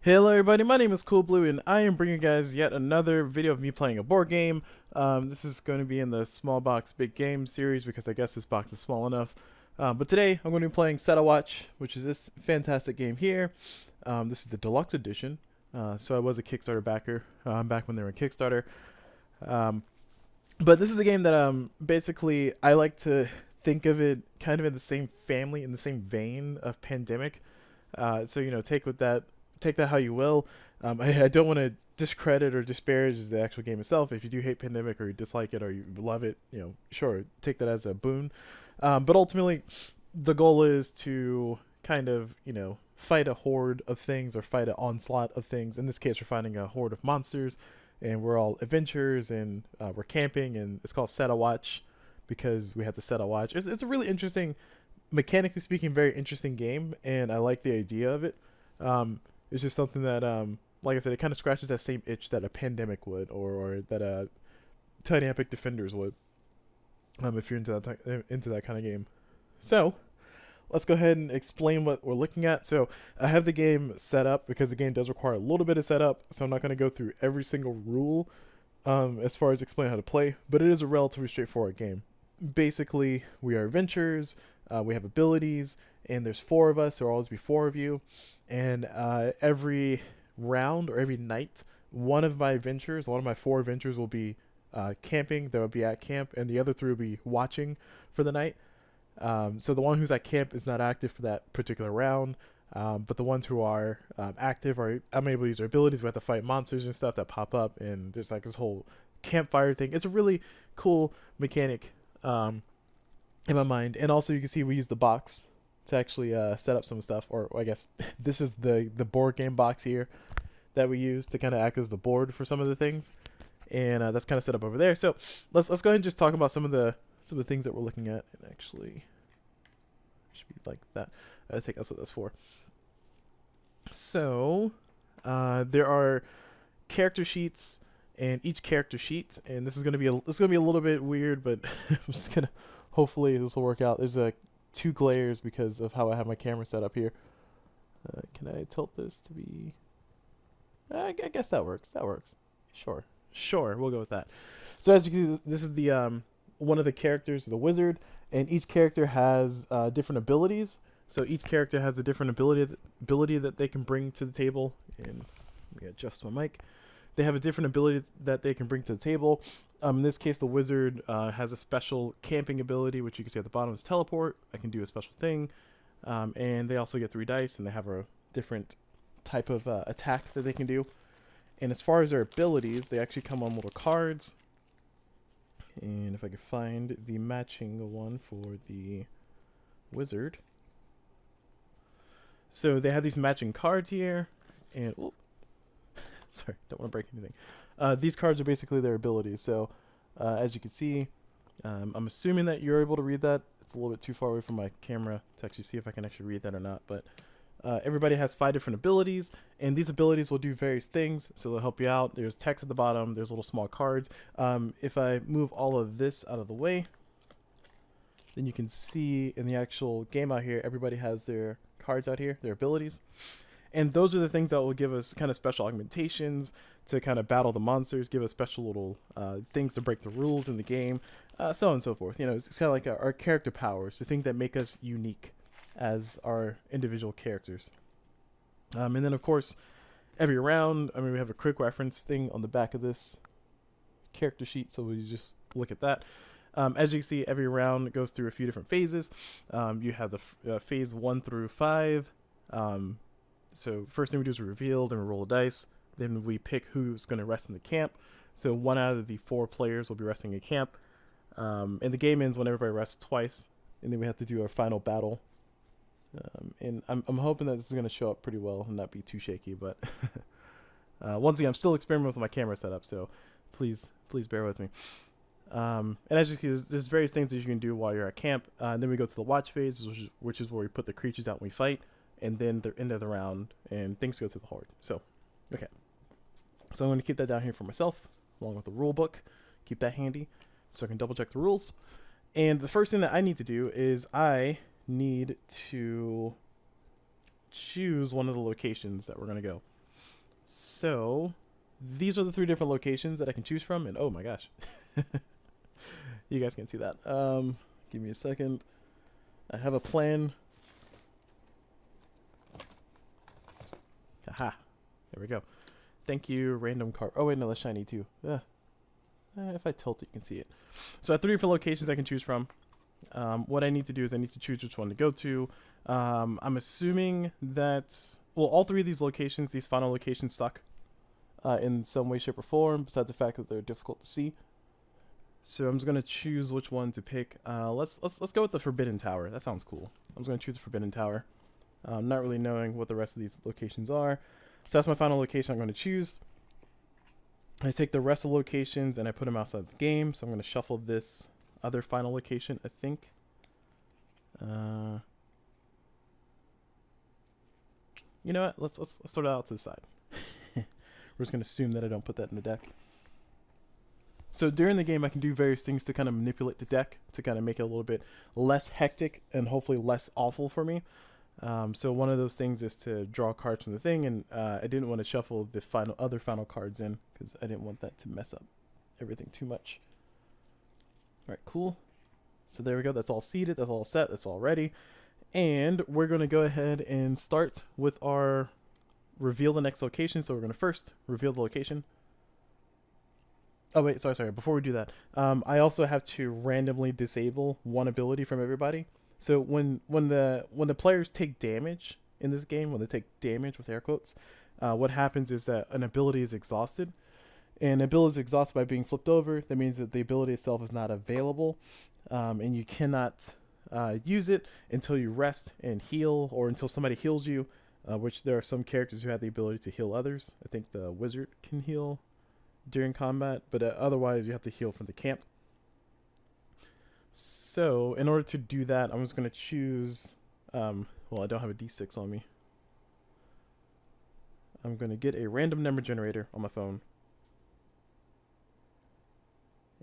Hello everybody, my name is Cool Blue and I am bringing you guys yet another video of me playing a board game. This is going to be in the small box big game series because I guess this box is small enough. But today I'm going to be playing Set a Watch, which is this fantastic game here. This is the deluxe edition. So I was a Kickstarter backer back when they were in Kickstarter. But this is a game that basically I like to think of it kind of in the same family, in the same vein of Pandemic. So you know, take that how you will. I don't want to discredit or disparage the actual game itself. If you do hate Pandemic or you dislike it or you love it, you know, sure, take that as a boon. But ultimately, the goal is to kind of, you know, fight a horde of things or fight an onslaught of things. In this case, we're fighting a horde of monsters, and we're all adventurers, and we're camping, and it's called Set a Watch because we have to set a watch. It's a really interesting, mechanically speaking, very interesting game, and I like the idea of it. It's just something that, like I said, it kind of scratches that same itch that a Pandemic would, or that a Tiny Epic Defenders would, if you're into that kind of game. So, let's go ahead and explain what we're looking at. So, I have the game set up because the game does require a little bit of setup, so I'm not going to go through every single rule as far as explaining how to play, but it is a relatively straightforward game. Basically, we are adventurers, we have abilities, and there's 4 of us, there will always be 4 of you. And every round or every night, one of my 4 adventures will be camping. They will be at camp, and the other 3 will be watching for the night. So the one who's at camp is not active for that particular round, but the ones who are active are I'm able to use their abilities. We have to fight monsters and stuff that pop up, and there's like this whole campfire thing. It's a really cool mechanic in my mind. And also, you can see we use the box to actually set up some stuff, or I guess this is the board game box here that we use to kind of act as the board for some of the things, and that's kind of set up over there. So let's go ahead and just talk about some of the things that we're looking at. And actually, should be like that. I think that's what that's for. So there are character sheets, and each character sheet, and this is gonna be a little bit weird, but I'm just gonna hopefully this will work out. There's a 2 glares because of how I have my camera set up here. Can I tilt this to be... I guess that works. That works. Sure, we'll go with that. So as you can see, this is the one of the characters, the wizard, and each character has different abilities. So each character has a different ability that they can bring to the table. And let me adjust my mic. They have a different ability that they can bring to the table. In this case, the wizard has a special camping ability, which you can see at the bottom is teleport. I can do a special thing. And they also get 3 dice, and they have a different type of attack that they can do. And as far as their abilities, they actually come on little cards. And if I could find the matching one for the wizard. So they have these matching cards here. And... oh, sorry, don't want to break anything. These cards are basically their abilities. So, as you can see, I'm assuming that you're able to read that. It's a little bit too far away from my camera to actually see if I can actually read that or not. But everybody has 5 different abilities, and these abilities will do various things. So they'll help you out. There's text at the bottom. There's little small cards. If I move all of this out of the way, then you can see in the actual game out here, everybody has their cards out here, their abilities. And those are the things that will give us kind of special augmentations to kind of battle the monsters, give us special little things to break the rules in the game, so on and so forth. You know, it's kind of like our character powers, the things that make us unique as our individual characters. And then, of course, every round, I mean, we have a quick reference thing on the back of this character sheet, so we just look at that. As you can see, every round goes through a few different phases. You have the phase 1 through 5. So first thing we do is we reveal, then we roll a dice, then we pick who's going to rest in the camp. So 1 out of the 4 players will be resting in camp. And the game ends when everybody rests twice, and then we have to do our final battle. And I'm hoping that this is going to show up pretty well and not be too shaky, but once again, I'm still experimenting with my camera setup, so please bear with me. And as you see, there's various things that you can do while you're at camp. And then we go to the watch phase, which is where we put the creatures out and we fight. And then the end of the round, and things go to the horde. So, okay. So I'm going to keep that down here for myself, along with the rule book. Keep that handy, so I can double check the rules. And the first thing that I need to do is I need to choose one of the locations that we're going to go. So these are the 3 different locations that I can choose from, and oh my gosh, you guys can't see that. Give me a second. I have a plan. Aha, there we go. Thank you, random card. Oh wait, no, that's shiny too. If I tilt it, you can see it. So I have 3 different locations I can choose from. What I need to do is I need to choose which one to go to. I'm assuming that, well, all 3 of these locations, these final locations, suck in some way, shape, or form, besides the fact that they're difficult to see. So I'm just gonna choose which one to pick. Let's go with the Forbidden Tower. That sounds cool. I'm just gonna choose the Forbidden Tower, not really knowing what the rest of these locations are. So that's my final location I'm going to choose. I take the rest of the locations and I put them outside the game. So I'm going to shuffle this other final location, I think. You know what? Let's sort it out to the side. We're just going to assume that I don't put that in the deck. So during the game, I can do various things to kind of manipulate the deck to kind of make it a little bit less hectic and hopefully less awful for me. So one of those things is to draw cards from the thing, and I didn't want to shuffle the other final cards in because I didn't want that to mess up everything too much. All right, cool. So there we go. That's all seated. That's all set. That's all ready. And we're going to go ahead and start with our reveal the next location. So we're going to first reveal the location. Oh wait, sorry. Before we do that, I also have to randomly disable one ability from everybody. So when the players take damage in this game, when they take damage with air quotes, what happens is that an ability is exhausted. And ability is exhausted by being flipped over. That means that the ability itself is not available, and you cannot use it until you rest and heal, or until somebody heals you, which there are some characters who have the ability to heal others. I think the wizard can heal during combat, but otherwise you have to heal from the camp. So in order to do that, I'm just going to choose, well, I don't have a d6 on me. I'm going to get a random number generator on my phone.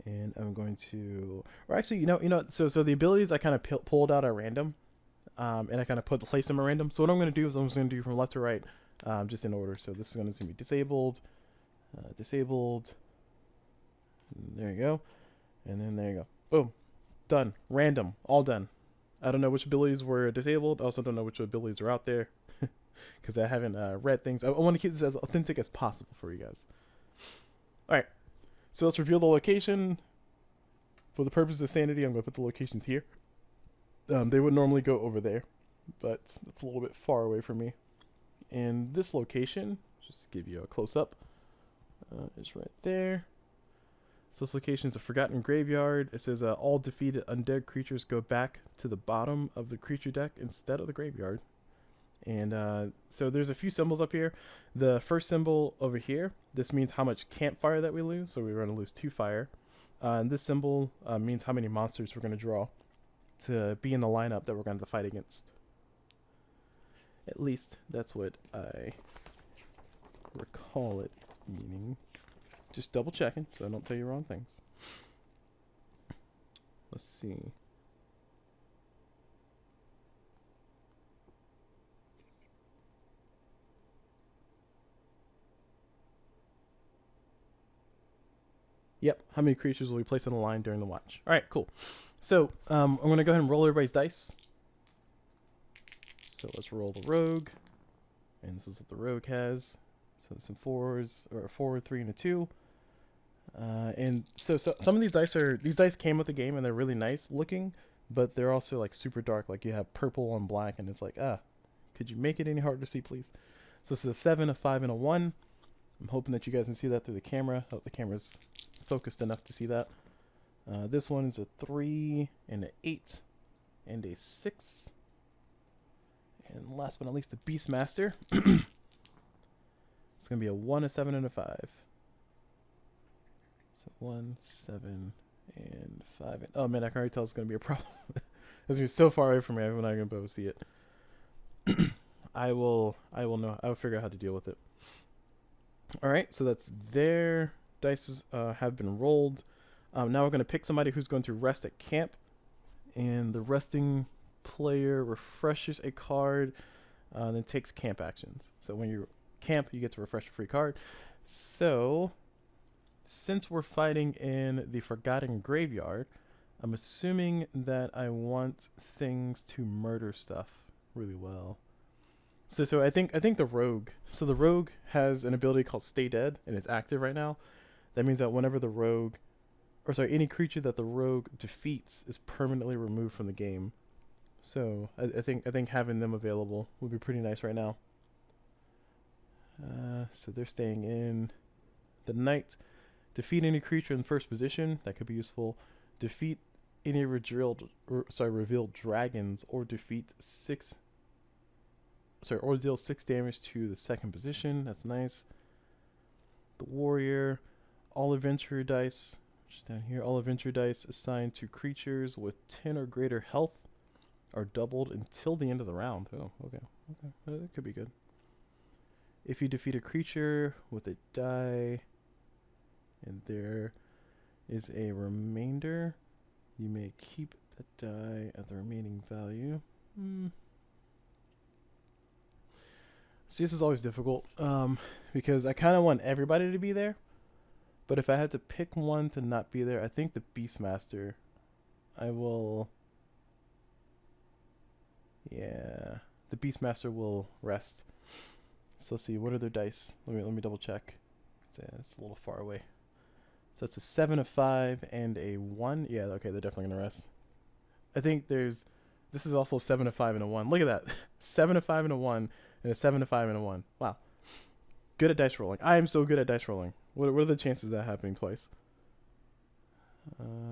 And I'm going to, or actually, so the abilities I kind of pulled out at random, and I kind of placed them at random. So what I'm going to do is I'm just going to do from left to right, just in order. So this is going to be disabled, disabled, there you go, and then there you go, boom. Done. Random. All done. I don't know which abilities were disabled. I also don't know which abilities are out there because I haven't read things. I want to keep this as authentic as possible for you guys. Alright. So let's reveal the location. For the purpose of sanity, I'm going to put the locations here. They would normally go over there, but it's a little bit far away from me. And this location, just to give you a close-up, is right there. So this location is a forgotten graveyard. It says all defeated undead creatures go back to the bottom of the creature deck instead of the graveyard. And so there's a few symbols up here. The first symbol over here, this means how much campfire that we lose. So we're going to lose 2 fire. And this symbol means how many monsters we're going to draw to be in the lineup that we're going to fight against. At least that's what I recall it meaning. Just double checking so I don't tell you wrong things. Let's see. Yep, how many creatures will we place on the line during the watch? Alright, cool. So, I'm going to go ahead and roll everybody's dice. So let's roll the rogue. And this is what the rogue has. So some 4s, or a 4, 3, and a 2. And so some of these dice came with the game and they're really nice looking, but they're also like super dark. Like you have purple and black, and it's like, could you make it any harder to see, please? So this is a 7, a 5, and a 1. I'm hoping that you guys can see that through the camera. I hope the camera's focused enough to see that. This one is a 3, and an 8, and a 6. And last but not least, the Beastmaster. It's going to be a 1, a 7, and a 5. So 1, 7, and 5. And, oh man, I can already tell it's going to be a problem. It's going to be so far away from me, I'm not going to be able to see it. I will figure out how to deal with it. Alright, so that's their dice have been rolled. Now we're going to pick somebody who's going to rest at camp. And the resting player refreshes a card, then takes camp actions. So when you camp, you get to refresh a free card. So, since we're fighting in the Forgotten Graveyard, I'm assuming that I want things to murder stuff really well. So I think the rogue. So the rogue has an ability called Stay Dead, and it's active right now. That means that whenever the rogue, or sorry, any creature that the rogue defeats is permanently removed from the game. So I think having them available would be pretty nice right now. So they're staying in. The knight, defeat any creature in first position. That could be useful. Defeat any revealed dragons, or or deal 6 damage to the second position. That's nice. The warrior, all adventure dice, which is down here. All adventure dice assigned to creatures with 10 or greater health are doubled until the end of the round. Oh, okay. That could be good. If you defeat a creature with a die, and there is a remainder, you may keep that die at the remaining value. See, this is always difficult, because I kind of want everybody to be there, but if I had to pick one to not be there, I think the Beastmaster. Yeah, the Beastmaster will rest. So let's see, what are their dice? Let me double check. It's a little far away. So it's a 7, a 5, and a 1. Yeah, okay, they're definitely gonna rest. I think this is also 7, a 5, and a 1. Look at that. 7, a 5, and a 1, and a 7, a 5, and a 1. Wow. Good at dice rolling. I am so good at dice rolling. What are the chances of that happening twice?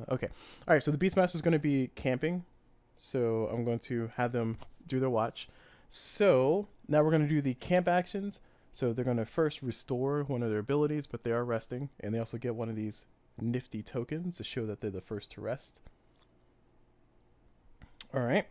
Okay. Alright, so the Beastmaster is going to be camping. So I'm going to have them do their watch. So now we're going to do the camp actions. So they're going to first restore one of their abilities, but they are resting. And they also get one of these nifty tokens to show that they're the first to rest. Alright.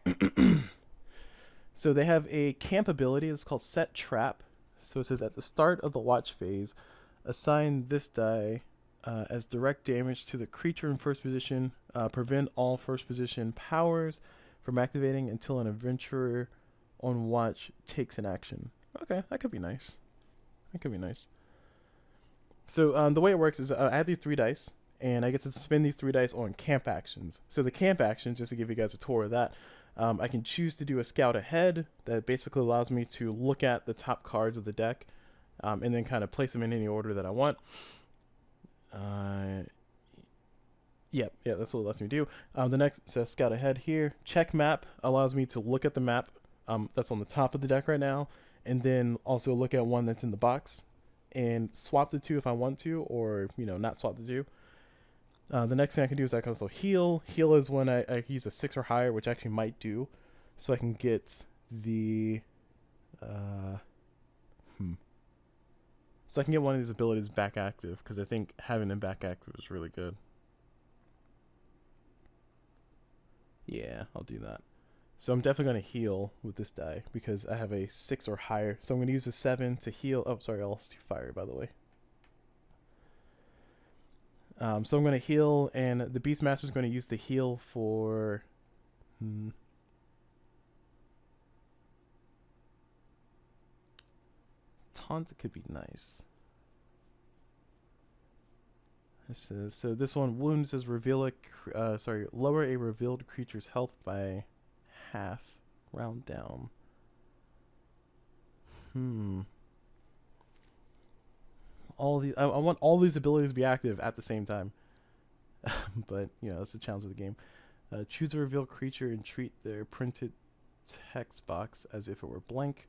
So they have a camp ability. It's called Set Trap. So it says at the start of the watch phase, assign this die as direct damage to the creature in first position. Prevent all first position powers from activating until an adventurer on watch takes an action. Okay, that could be nice. That could be nice. So the way it works is I have these 3 dice, and I get to spend these 3 dice on camp actions. So the camp actions, just to give you guys a tour of that, I can choose to do a scout ahead that basically allows me to look at the top cards of the deck, and then kind of place them in any order that I want. Yeah, that's what it lets me do. The next says scout ahead here. Check map allows me to look at the map that's on the top of the deck right now, and then also look at one that's in the box and swap the 2 if I want to, or not swap the 2. The next thing I can do is I can also heal. Heal is when I use a 6 or higher, which I actually might do, so I can get the so I can get one of these abilities back active, because I think having them back active is really good. Yeah, I'll do that. So I'm definitely going to heal with this die because I have a 6 or higher. So I'm going to use a 7 to heal. Oh, sorry, I'll do fire, by the way. So I'm going to heal, and the Beastmaster is going to use the heal for... Taunt could be nice. So this one, wound says lower a revealed creature's health by half, round down. All these, I want all these abilities to be active at the same time. But that's the challenge of the game. Choose a revealed creature and treat their printed text box as if it were blank.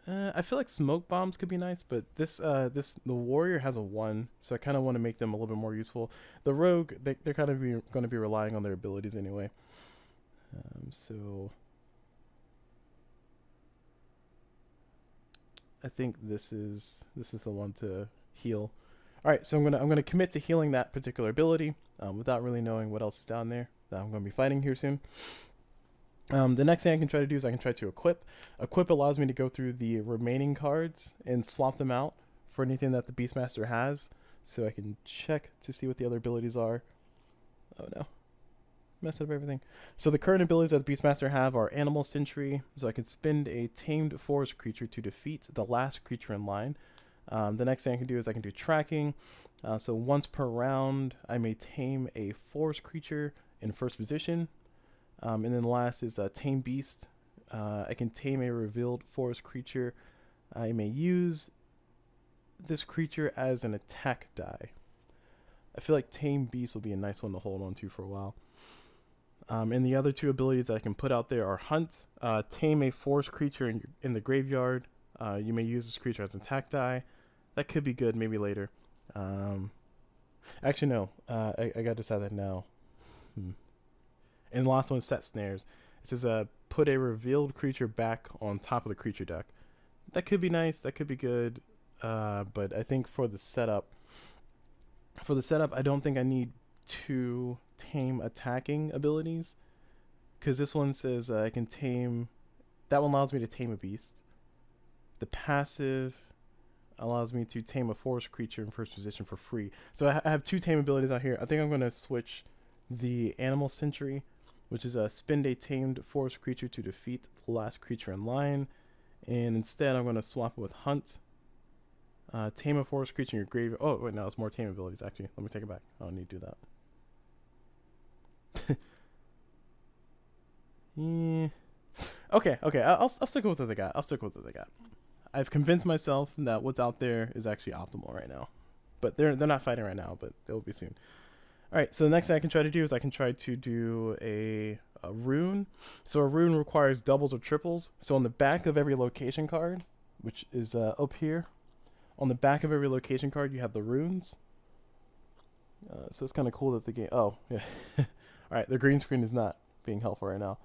I feel like smoke bombs could be nice, but the warrior has a 1, so I kind of want to make them a little bit more useful. The rogue, they're kind of going to be relying on their abilities anyway. So I think this is the one to heal. All right, so I'm gonna commit to healing that particular ability without really knowing what else is down there that I'm gonna be fighting here soon. The next thing I can try to do is I can try to equip. Equip allows me to go through the remaining cards and swap them out for anything that the Beastmaster has, so I can check to see what the other abilities are. Oh no. messed up everything. So the current abilities that the Beastmaster have are Animal Sentry. So I can spend a tamed forest creature to defeat the last creature in line. The next thing I can do is I can do tracking. So once per round, I may tame a forest creature in first position. And then the last is Tame Beast. I can tame a revealed forest creature. I may use this creature as an attack die. I feel like Tame Beast will be a nice one to hold on to for a while. And the other two abilities that I can put out there are Hunt. Tame a forest creature in the graveyard. You may use this creature as an attack die. That could be good, maybe later. Actually, no. I got to decide that now. And the last one is Set Snares. It says put a revealed creature back on top of the creature deck. That could be nice. That could be good. But I think for the setup, I don't think I need two tame attacking abilities, because this one says I can tame. That one allows me to tame a beast. The passive allows me to tame a forest creature in first position for free. So I have two tame abilities out here. I think I'm going to switch the Animal Sentry, which is spend a tamed forest creature to defeat the last creature in line. And instead, I'm going to swap it with Hunt. Tame a forest creature in your graveyard. Oh, wait, no, it's more tame abilities, actually. Let me take it back. I don't need to do that. Yeah. Okay. I'll stick with what they got. I've convinced myself that what's out there is actually optimal right now. But they're not fighting right now, but they'll be soon. All right, so the next thing I can try to do is I can try to do a rune. So a rune requires doubles or triples. So on the back of every location card, which is up here, on the back of every location card, you have the runes. So it's kind of cool that the game... Oh, yeah. All right, the green screen is not being helpful right now.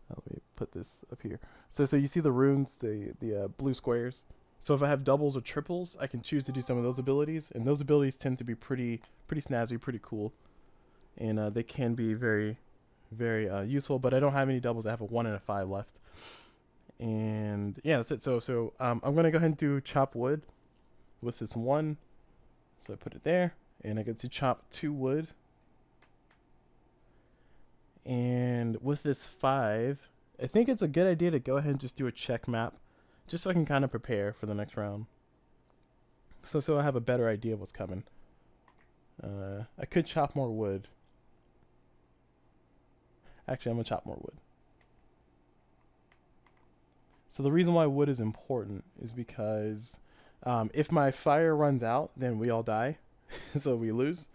Let me put this up here. So you see the runes, the blue squares. So if I have doubles or triples, I can choose to do some of those abilities. And those abilities tend to be pretty snazzy, pretty cool. And they can be very, very useful. But I don't have any doubles. I have a 1 and a 5 left. And yeah, that's it. So I'm going to go ahead and do chop wood with this 1. So I put it there. And I get to chop 2 wood. And with this 5, I think it's a good idea to go ahead and just do a check map, just so I can kind of prepare for the next round. So I have a better idea of what's coming. I could chop more wood. Actually, I'm going to chop more wood. So the reason why wood is important is because if my fire runs out, then we all die. So we lose.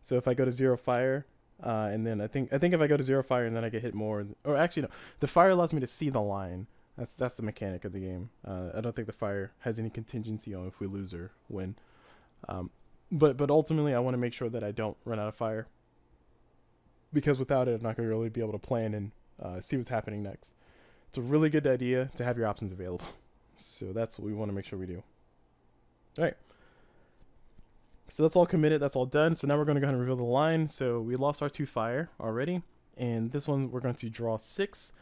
So if I go to 0 fire... and then I think if I go to 0 fire and then I get hit more, or actually no, the fire allows me to see the line. That's the mechanic of the game. I don't think the fire has any contingency on if we lose or win. But ultimately I want to make sure that I don't run out of fire, because without it I'm not going to really be able to plan and see what's happening next. It's a really good idea to have your options available. So that's what we want to make sure we do. All right. So that's all committed, that's all done. So now we're going to go ahead and reveal the line. So we lost our 2 fire already. And this one we're going to draw 6.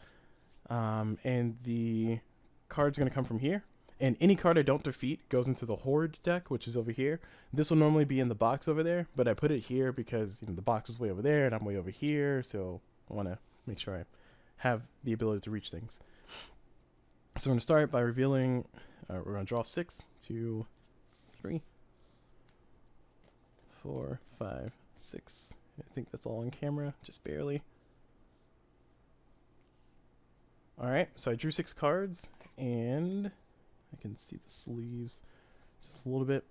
And the card's going to come from here. And any card I don't defeat goes into the Horde deck, which is over here. This will normally be in the box over there, but I put it here because the box is way over there and I'm way over here. So I want to make sure I have the ability to reach things. So we're going to start by revealing, we're going to draw 6, 2, 3. 4, 5, 6. I think that's all on camera, just barely. Alright, so I drew 6 cards, and I can see the sleeves just a little bit.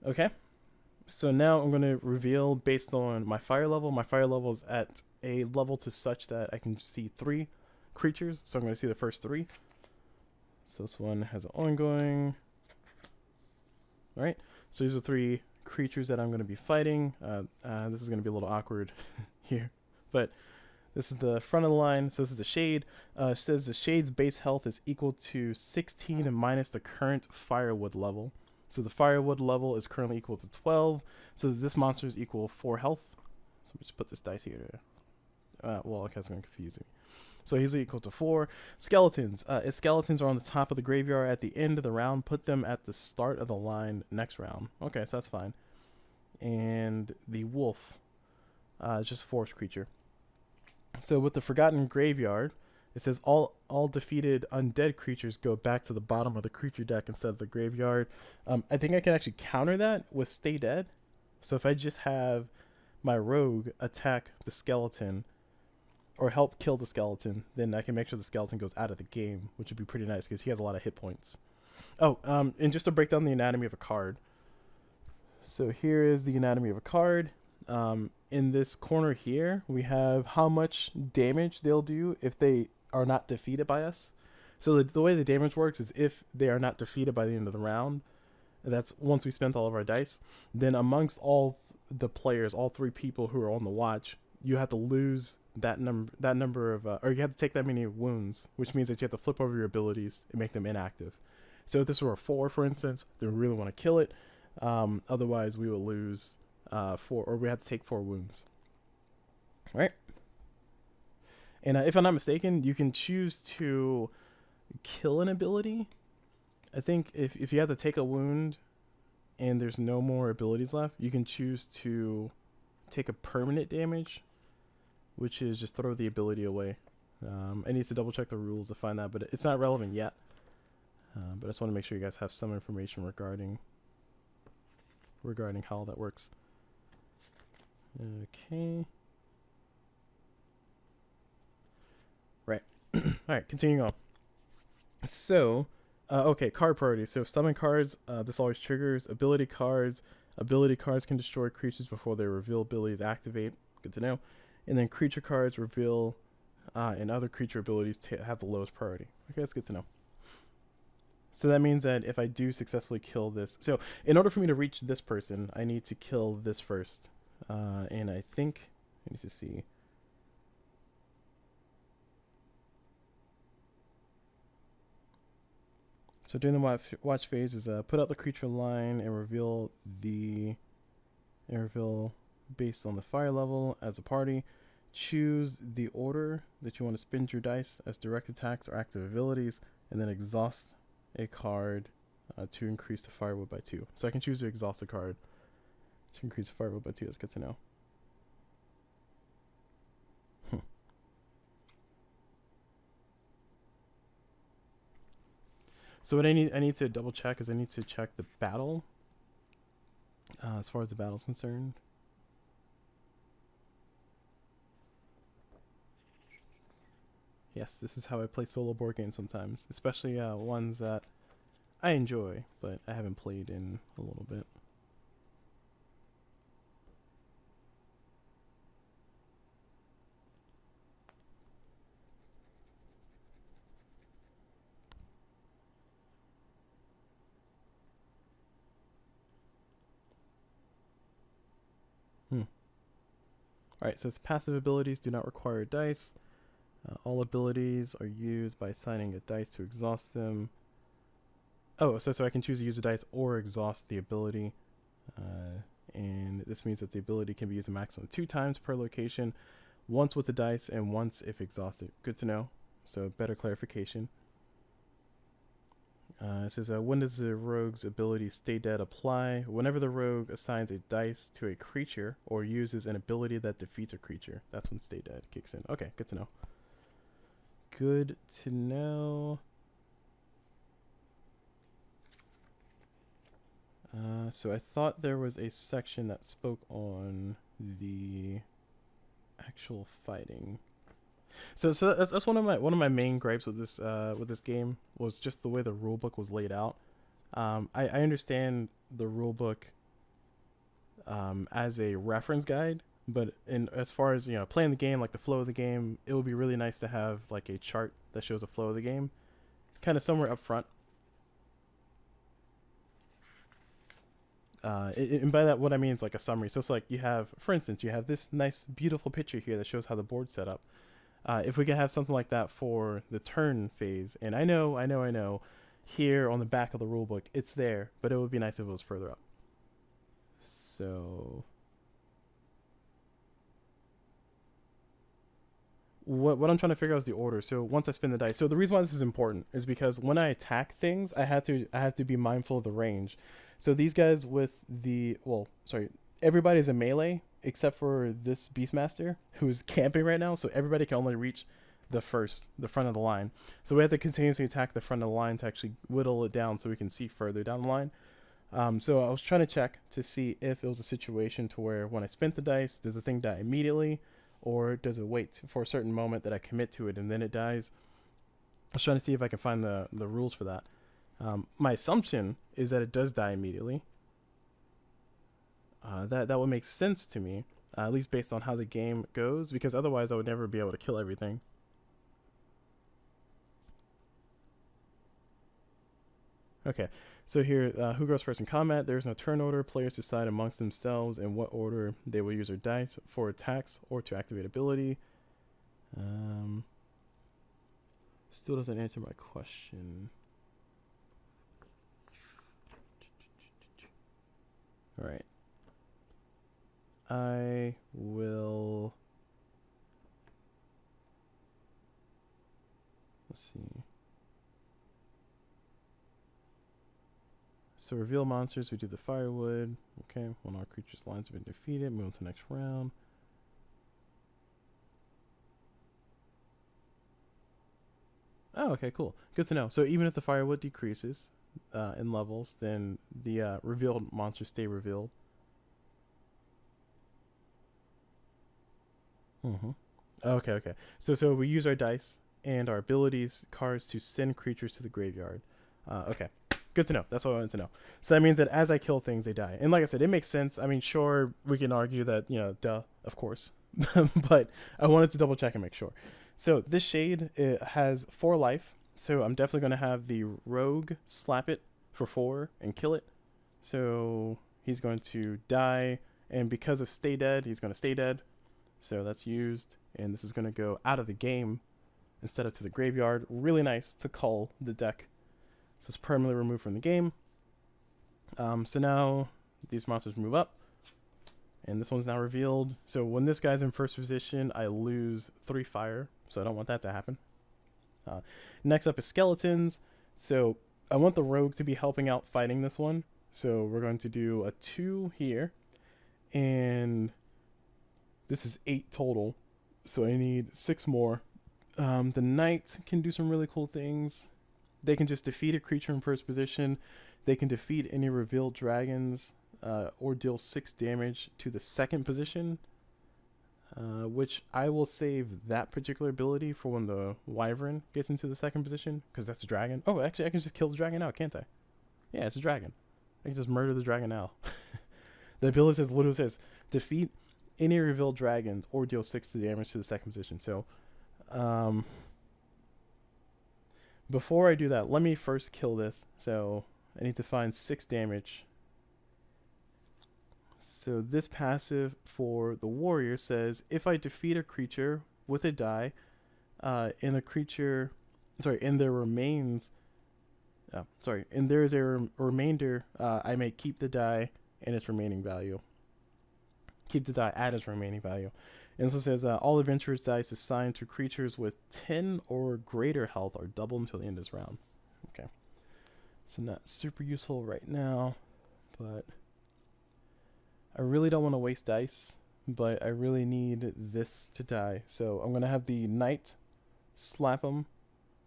Okay, so now I'm going to reveal based on my fire level. My fire level is at a level to such that I can see 3 creatures, so I'm going to see the first 3. So this one has an ongoing. Alright, so these are 3 creatures that I'm going to be fighting. This is going to be a little awkward here, but this is the front of the line. So this is the shade. It says the shade's base health is equal to 16 and minus the current firewood level. So the firewood level is currently equal to 12. So this monster is equal 4 health. So let me just put this dice here. Well, okay, it's going to confuse me. So he's equal to 4. Skeletons. If skeletons are on the top of the graveyard at the end of the round, put them at the start of the line next round. Okay, so that's fine. and the wolf. It's just a forest creature. So with the Forgotten Graveyard, it says all defeated undead creatures go back to the bottom of the creature deck instead of the graveyard. I think I can actually counter that with Stay Dead. So if I just have my rogue attack the skeleton or help kill the skeleton, then I can make sure the skeleton goes out of the game, which would be pretty nice because he has a lot of hit points. Oh, and just to break down the anatomy of a card. So here is the anatomy of a card. In this corner here, we have how much damage they'll do if they are not defeated by us. So the way the damage works is if they are not defeated by the end of the round, that's once we spent all of our dice, then amongst all the players, all 3 people who are on the watch, you have to lose that number of, or you have to take that many wounds, which means that you have to flip over your abilities and make them inactive. So if this were a 4, for instance, then we really want to kill it. Otherwise, we will lose 4, or we have to take 4 wounds. Right? And if I'm not mistaken, you can choose to kill an ability. I think if you have to take a wound and there's no more abilities left, you can choose to take a permanent damage, which is just throw the ability away. I need to double check the rules to find that, but it's not relevant yet. But I just want to make sure you guys have some information regarding how that works. Okay. Right. Alright, continuing on. So, okay, card priority. So summon cards, this always triggers. Ability cards. Ability cards can destroy creatures before their reveal abilities activate. Good to know. And then creature cards reveal and other creature abilities have the lowest priority. Okay, that's good to know. So that means that if I do successfully kill this... So in order for me to reach this person, I need to kill this first. And I think... I need to see... So during the watch phase is put out the creature line and reveal based on the fire level as a party. Choose the order that you want to spend your dice as direct attacks or active abilities, and then exhaust a card to increase the firewood by 2. So I can choose to exhaust a card to increase the firewood by 2. That's good to know. So what I need to double check is I need to check the battle. As far as the battle is concerned. Yes, this is how I play solo board games sometimes, especially ones that I enjoy, but I haven't played in a little bit. Alright, so its passive abilities do not require dice. All abilities are used by assigning a dice to exhaust them. Oh, so I can choose to use a dice or exhaust the ability. And this means that the ability can be used a maximum of 2 times per location, once with the dice and once if exhausted. Good to know. So better clarification. It says, when does the rogue's ability Stay Dead apply? Whenever the rogue assigns a dice to a creature or uses an ability that defeats a creature. That's when Stay Dead kicks in. Okay, good to know. Good to know. So I thought there was a section that spoke on the actual fighting. So that's one of my main gripes with this game was just the way the rulebook was laid out. I understand the rulebook as a reference guide, but as far as playing the game, like the flow of the game, it would be really nice to have like a chart that shows the flow of the game, kind of somewhere up front. And by that, what I mean is like a summary. So it's like you have, for instance, you have this nice, beautiful picture here that shows how the board's set up. If we could have something like that for the turn phase, and I know, here on the back of the rulebook, it's there, but it would be nice if it was further up. So, what I'm trying to figure out is the order. So once I spin the dice, so the reason why this is important is because when I attack things, I have to be mindful of the range. So these guys with the, everybody's a melee except for this Beastmaster who's camping right now, so everybody can only reach the front of the line. So we have to continuously attack the front of the line to actually whittle it down so we can see further down the line. So I was trying to check to see if it was a situation to where when I spent the dice, does the thing die immediately, or does it wait for a certain moment that I commit to it and then it dies? I was trying to see if I can find the rules for that. My assumption is that it does die immediately. That would make sense to me, at least based on how the game goes, because otherwise I would never be able to kill everything. Okay, so here, who goes first in combat? There's no turn order. Players decide amongst themselves in what order they will use their dice for attacks or to activate ability. Still doesn't answer my question. All right. I will... Let's see. So reveal monsters, we do the firewood. Okay, when all creatures' lines have been defeated, move on to the next round. Oh, okay, cool. Good to know. So even if the firewood decreases in levels, then the revealed monsters stay revealed. Okay, okay. So we use our dice and our abilities cards to send creatures to the graveyard. Okay. Good to know. That's what I wanted to know. So that means that as I kill things, they die. And like I said, it makes sense. I mean, sure, we can argue that, you know, duh, of course. But I wanted to double check and make sure. So this shade, it has 4 life. So I'm definitely going to have the rogue slap it for 4 and kill it. So he's going to die. And because of stay dead, he's going to stay dead. So that's used. And this is going to go out of the game instead of to the graveyard. Really nice to cull the deck. So it's permanently removed from the game. So now these monsters move up. And this one's now revealed. So when this guy's in first position, I lose 3 fire. So I don't want that to happen. Next up is skeletons. So I want the rogue to be helping out fighting this one. So we're going to do a 2 here. And this is 8 total. So I need 6 more. The knight can do some really cool things. They can just defeat a creature in first position. They can defeat any revealed dragons or deal 6 damage to the second position, which I will save that particular ability for when the wyvern gets into the second position, because that's a dragon. Oh, actually, I can just kill the dragon now, can't I? Yeah, it's a dragon. I can just murder the dragon now. The ability says, literally says, defeat any revealed dragons or deal 6 damage to the second position. So, before I do that, let me first kill this. So I need to find 6 damage. So this passive for the warrior says, if I defeat a creature with a die, and the creature, and there remains, and there is a remainder, I may keep the die and its remaining value. Keep the die at its remaining value. And so it says, all adventurers' dice assigned to creatures with 10 or greater health are doubled until the end of this round. Okay. So not super useful right now, but I really don't want to waste dice, but I really need this to die. So I'm going to have the knight slap him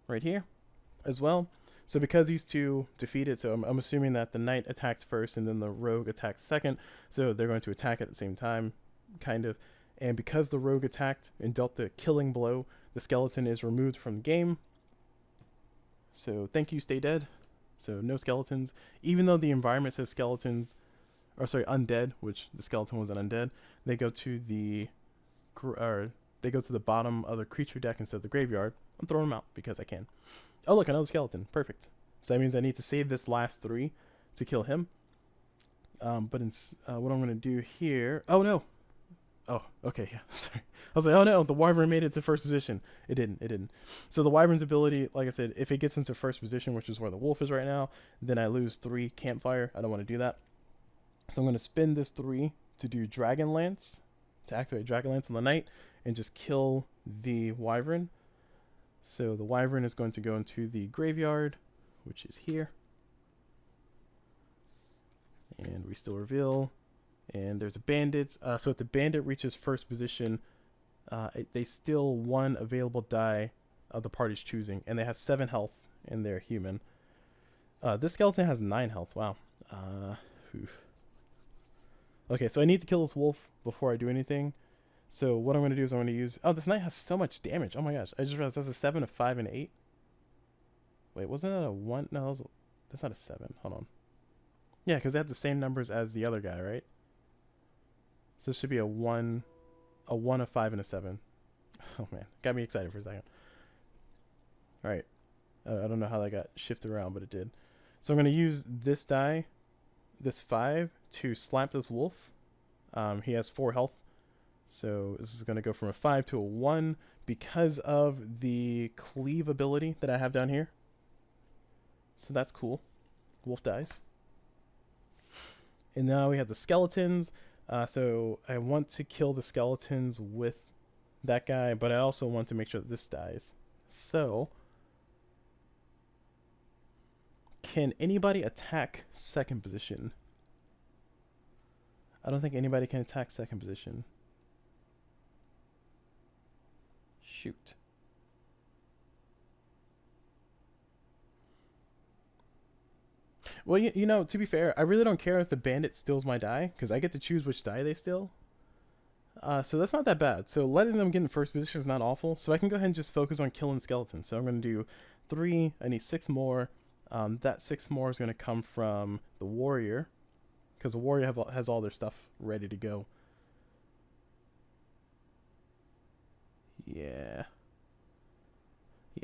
right here as well. So because these two defeat it, so I'm assuming that the knight attacked first and then the rogue attacked second. So they're going to attack at the same time, kind of. And because the rogue attacked and dealt the killing blow, the skeleton is removed from the game. So thank you, stay dead. So no skeletons. Even though the environment says skeletons, or sorry, undead, which the skeleton was an undead, they go to the bottom of the creature deck instead of the graveyard. I'm throwing them out because I can. Oh look, another skeleton. Perfect. So that means I need to save this last 3 to kill him. But what I'm going to do here... Oh no! Oh, okay, yeah, sorry. I was like, oh no, the wyvern made it to first position. It didn't. So the wyvern's ability, like I said, if it gets into first position, which is where the wolf is right now, then I lose 3 campfire. I don't want to do that. So I'm going to spend this 3 to do Dragonlance, to activate Dragonlance on the knight, and just kill the wyvern. So the wyvern is going to go into the graveyard, which is here. And we still reveal. And there's a bandit. So if the bandit reaches first position, they steal one available die of the party's choosing, and they have 7 health, and they're human. This skeleton has 9 health. Wow. Oof. Okay, so I need to kill this wolf before I do anything. So what I'm going to do is I'm going to use... Oh, this knight has so much damage. Oh my gosh. I just realized that's a 7, a 5, and 8. Wait, wasn't that a 1? No, that's not a 7. Hold on. Yeah, because they have the same numbers as the other guy, right? So this should be a 1, a 5, and a 7. Oh man, got me excited for a second. Alright. I don't know how that got shifted around, but it did. So I'm going to use this die, this 5, to slap this wolf. He has 4 health. So this is going to go from a 5 to a 1 because of the cleave ability that I have down here. So that's cool. Wolf dies. And now we have the skeletons. So I want to kill the skeletons with that guy, but I also want to make sure that this dies. So can anybody attack second position? I don't think anybody can attack second position. Shoot. Well, you know, to be fair, I really don't care if the bandit steals my die, because I get to choose which die they steal. So that's not that bad. So letting them get in first position is not awful. So I can go ahead and just focus on killing skeletons. So I'm going to do 3. I need 6 more. That 6 more is going to come from the warrior, because the warrior has all their stuff ready to go. Yeah.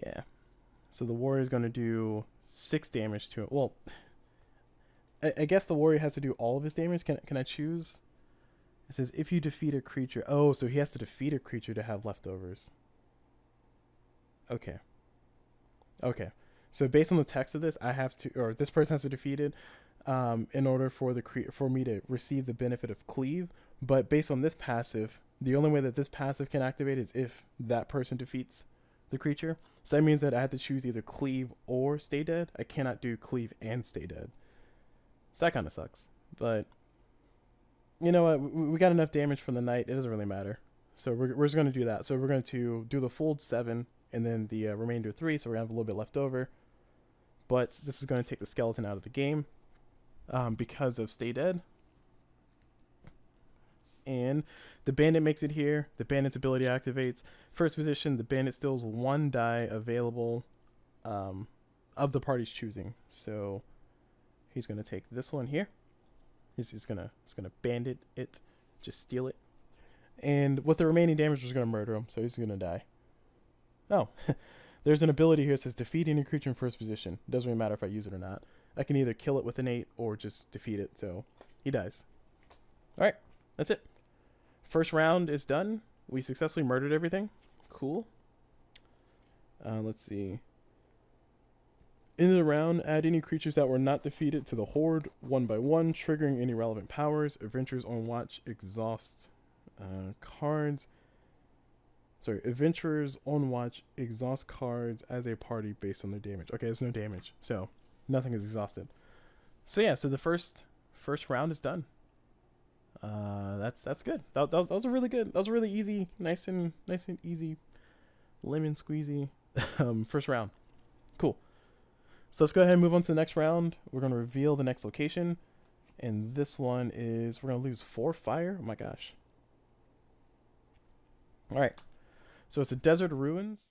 Yeah. So the warrior is going to do 6 damage to it. Well, I guess the warrior has to do all of his damage. Can I choose? It says if you defeat a creature. Oh, so he has to defeat a creature to have leftovers. Okay. Okay. So based on the text of this, I have to, or this person has to defeat it in order for me to receive the benefit of cleave. But based on this passive, the only way that this passive can activate is if that person defeats the creature. So that means that I have to choose either cleave or stay dead. I cannot do cleave and stay dead. So that kind of sucks. But you know what? We got enough damage from the knight. It doesn't really matter. So we're just going to do that. So we're going to do the full 7 and then the remainder 3. So we're going to have a little bit left over. But this is going to take the skeleton out of the game because of stay dead. And the bandit makes it here. The bandit's ability activates. First position, the bandit steals 1 die available of the party's choosing. So he's going to take this one here. He's gonna bandit it, just steal it. And with the remaining damage, we're just going to murder him. So he's going to die. Oh, there's an ability here that says defeat any creature in first position. It doesn't really matter if I use it or not. I can either kill it with an 8 or just defeat it. So he dies. Alright, that's it. First round is done. We successfully murdered everything. Cool. Let's see. In the round, add any creatures that were not defeated to the horde 1 by 1, triggering any relevant powers. Adventurers on watch exhaust cards. Sorry, adventurers on watch exhaust cards as a party based on their damage. Okay, there's no damage, so nothing is exhausted. So yeah, so the first round is done. That's good. That was a really good. That was a really easy, nice and easy, lemon squeezy first round. Cool. So let's go ahead and move on to the next round. We're gonna reveal the next location, and this one is we're gonna lose 4 fire. Oh my gosh. All right. So it's the desert ruins.